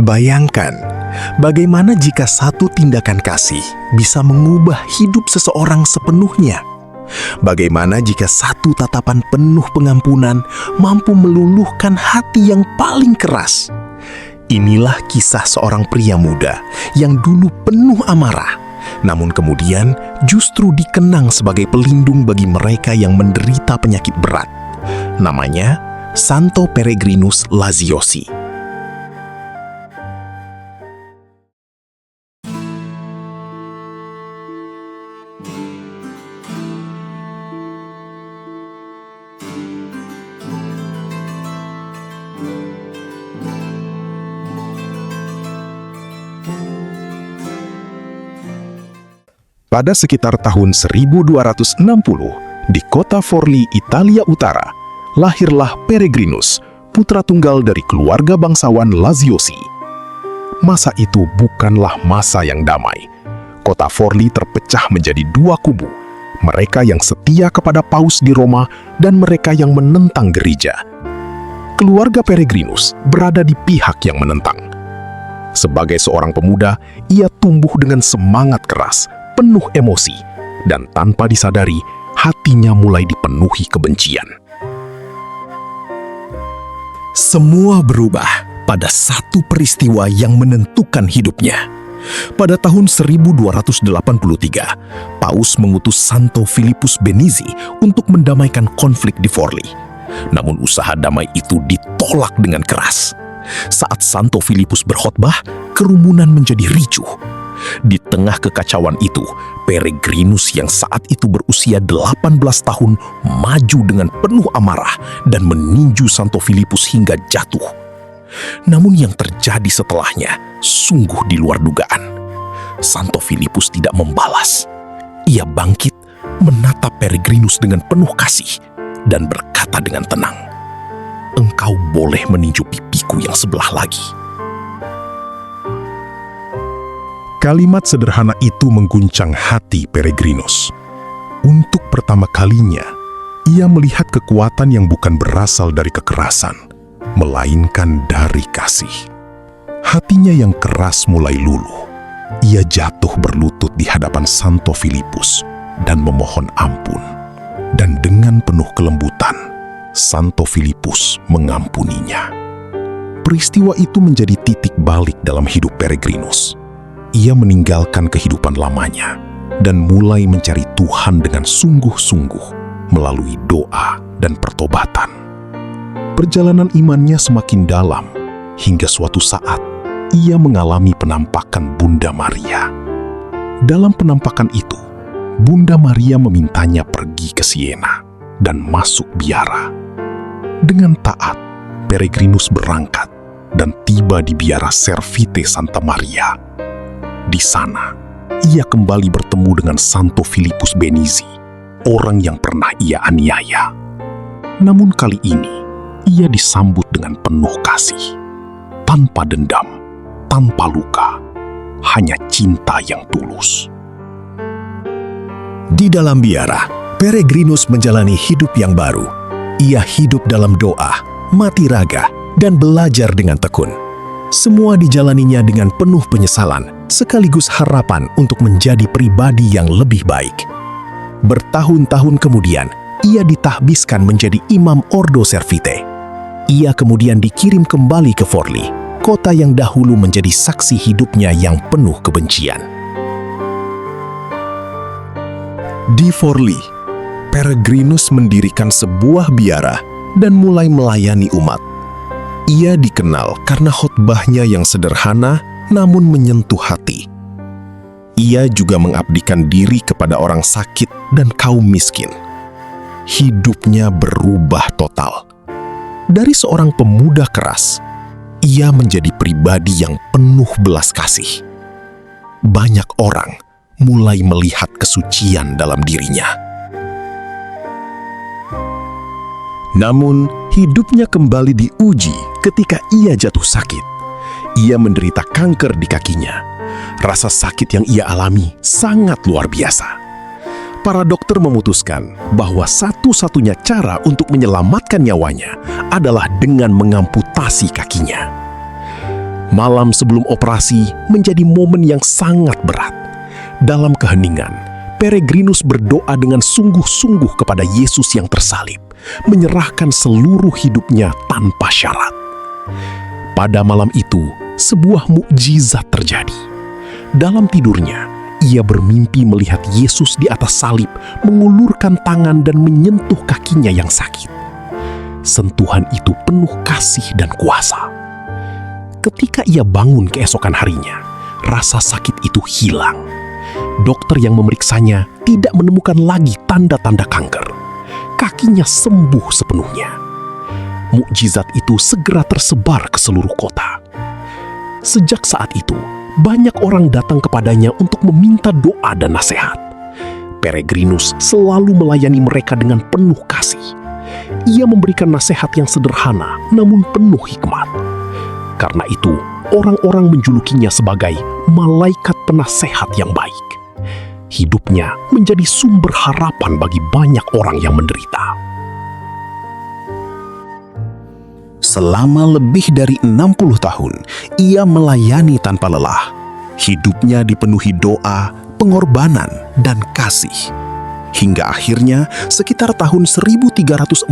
Bayangkan, bagaimana jika satu tindakan kasih bisa mengubah hidup seseorang sepenuhnya? Bagaimana jika satu tatapan penuh pengampunan mampu meluluhkan hati yang paling keras? Inilah kisah seorang pria muda yang dulu penuh amarah, namun kemudian justru dikenang sebagai pelindung bagi mereka yang menderita penyakit berat. Namanya Santo Peregrinus Laziosi. Pada sekitar tahun 1260, di kota Forli, Italia Utara, lahirlah Peregrinus, putra tunggal dari keluarga bangsawan Laziosi. Masa itu bukanlah masa yang damai. Kota Forli terpecah menjadi dua kubu, mereka yang setia kepada Paus di Roma dan mereka yang menentang gereja. Keluarga Peregrinus berada di pihak yang menentang. Sebagai seorang pemuda, ia tumbuh dengan semangat keras, penuh emosi, dan tanpa disadari, hatinya mulai dipenuhi kebencian. Semua berubah pada satu peristiwa yang menentukan hidupnya. Pada tahun 1283, Paus mengutus Santo Filipus Benizi untuk mendamaikan konflik di Forli. Namun usaha damai itu ditolak dengan keras. Saat Santo Filipus berkhotbah, kerumunan menjadi ricuh. Di tengah kekacauan itu, Peregrinus yang saat itu berusia 18 tahun maju dengan penuh amarah dan meninju Santo Filipus hingga jatuh. Namun yang terjadi setelahnya sungguh di luar dugaan. Santo Filipus tidak membalas. Ia bangkit, menatap Peregrinus dengan penuh kasih dan berkata dengan tenang, "Engkau boleh meninju pipiku yang sebelah lagi." Kalimat sederhana itu mengguncang hati Peregrinus. Untuk pertama kalinya, ia melihat kekuatan yang bukan berasal dari kekerasan, melainkan dari kasih. Hatinya yang keras mulai luluh. Ia jatuh berlutut di hadapan Santo Filipus dan memohon ampun. Dan dengan penuh kelembutan, Santo Filipus mengampuninya. Peristiwa itu menjadi titik balik dalam hidup Peregrinus. Ia meninggalkan kehidupan lamanya dan mulai mencari Tuhan dengan sungguh-sungguh melalui doa dan pertobatan. Perjalanan imannya semakin dalam hingga suatu saat ia mengalami penampakan Bunda Maria. Dalam penampakan itu, Bunda Maria memintanya pergi ke Siena dan masuk biara. Dengan taat, Peregrinus berangkat dan tiba di biara Servite Santa Maria. Di sana, ia kembali bertemu dengan Santo Filipus Benizi, orang yang pernah ia aniaya. Namun kali ini, ia disambut dengan penuh kasih. Tanpa dendam, tanpa luka, hanya cinta yang tulus. Di dalam biara, Peregrinus menjalani hidup yang baru. Ia hidup dalam doa, mati raga, dan belajar dengan tekun. Semua dijalaninya dengan penuh penyesalan, sekaligus harapan untuk menjadi pribadi yang lebih baik. Bertahun-tahun kemudian, ia ditahbiskan menjadi imam Ordo Servite. Ia kemudian dikirim kembali ke Forli, kota yang dahulu menjadi saksi hidupnya yang penuh kebencian. Di Forli, Peregrinus mendirikan sebuah biara dan mulai melayani umat. Ia dikenal karena khotbahnya yang sederhana namun menyentuh hati. Ia juga mengabdikan diri kepada orang sakit dan kaum miskin. Hidupnya berubah total. Dari seorang pemuda keras, ia menjadi pribadi yang penuh belas kasih. Banyak orang mulai melihat kesucian dalam dirinya. Namun, hidupnya kembali diuji ketika ia jatuh sakit. Ia menderita kanker di kakinya. Rasa sakit yang ia alami sangat luar biasa. Para dokter memutuskan bahwa satu-satunya cara untuk menyelamatkan nyawanya adalah dengan mengamputasi kakinya. Malam sebelum operasi menjadi momen yang sangat berat. Dalam keheningan, Peregrinus berdoa dengan sungguh-sungguh kepada Yesus yang tersalib, menyerahkan seluruh hidupnya tanpa syarat. Pada malam itu, sebuah mukjizat terjadi. Dalam tidurnya, ia bermimpi melihat Yesus di atas salib, mengulurkan tangan dan menyentuh kakinya yang sakit. Sentuhan itu penuh kasih dan kuasa. Ketika ia bangun keesokan harinya, rasa sakit itu hilang. Dokter yang memeriksanya tidak menemukan lagi tanda-tanda kanker. Kakinya sembuh sepenuhnya. Mukjizat itu segera tersebar ke seluruh kota. Sejak saat itu, banyak orang datang kepadanya untuk meminta doa dan nasihat. Peregrinus selalu melayani mereka dengan penuh kasih. Ia memberikan nasihat yang sederhana namun penuh hikmat. Karena itu, orang-orang menjulukinya sebagai malaikat penasehat yang baik. Hidupnya menjadi sumber harapan bagi banyak orang yang menderita. Selama lebih dari 60 tahun, ia melayani tanpa lelah. Hidupnya dipenuhi doa, pengorbanan, dan kasih. Hingga akhirnya, sekitar tahun 1345,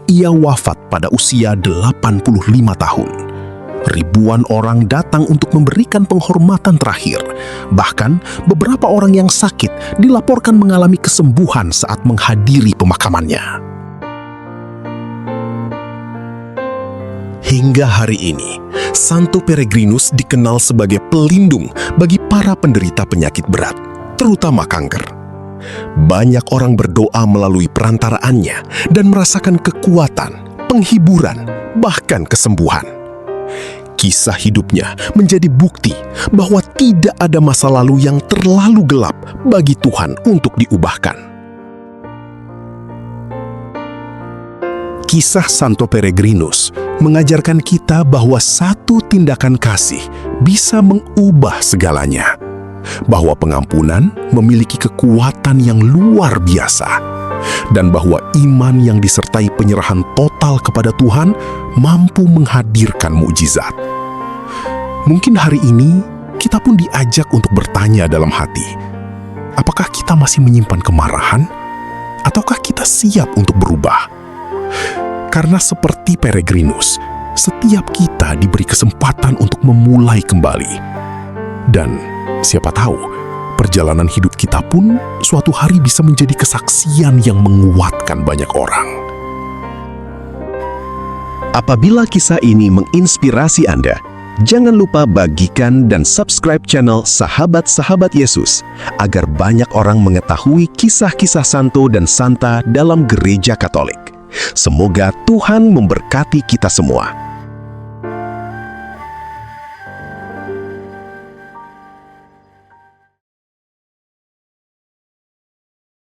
ia wafat pada usia 85 tahun. Ribuan orang datang untuk memberikan penghormatan terakhir. Bahkan, beberapa orang yang sakit dilaporkan mengalami kesembuhan saat menghadiri pemakamannya. Hingga hari ini, Santo Peregrinus dikenal sebagai pelindung bagi para penderita penyakit berat, terutama kanker. Banyak orang berdoa melalui perantaraannya dan merasakan kekuatan, penghiburan, bahkan kesembuhan. Kisah hidupnya menjadi bukti bahwa tidak ada masa lalu yang terlalu gelap bagi Tuhan untuk diubahkan. Kisah Santo Peregrinus mengajarkan kita bahwa satu tindakan kasih bisa mengubah segalanya. Bahwa pengampunan memiliki kekuatan yang luar biasa, dan bahwa iman yang disertai penyerahan total kepada Tuhan mampu menghadirkan mukjizat. Mungkin hari ini kita pun diajak untuk bertanya dalam hati, apakah kita masih menyimpan kemarahan, ataukah kita siap untuk berubah? Karena seperti Peregrinus, setiap kita diberi kesempatan untuk memulai kembali. Dan siapa tahu, perjalanan hidup kita pun suatu hari bisa menjadi kesaksian yang menguatkan banyak orang. Apabila kisah ini menginspirasi Anda, jangan lupa bagikan dan subscribe channel Sahabat-Sahabat Yesus agar banyak orang mengetahui kisah-kisah santo dan santa dalam Gereja Katolik. Semoga Tuhan memberkati kita semua.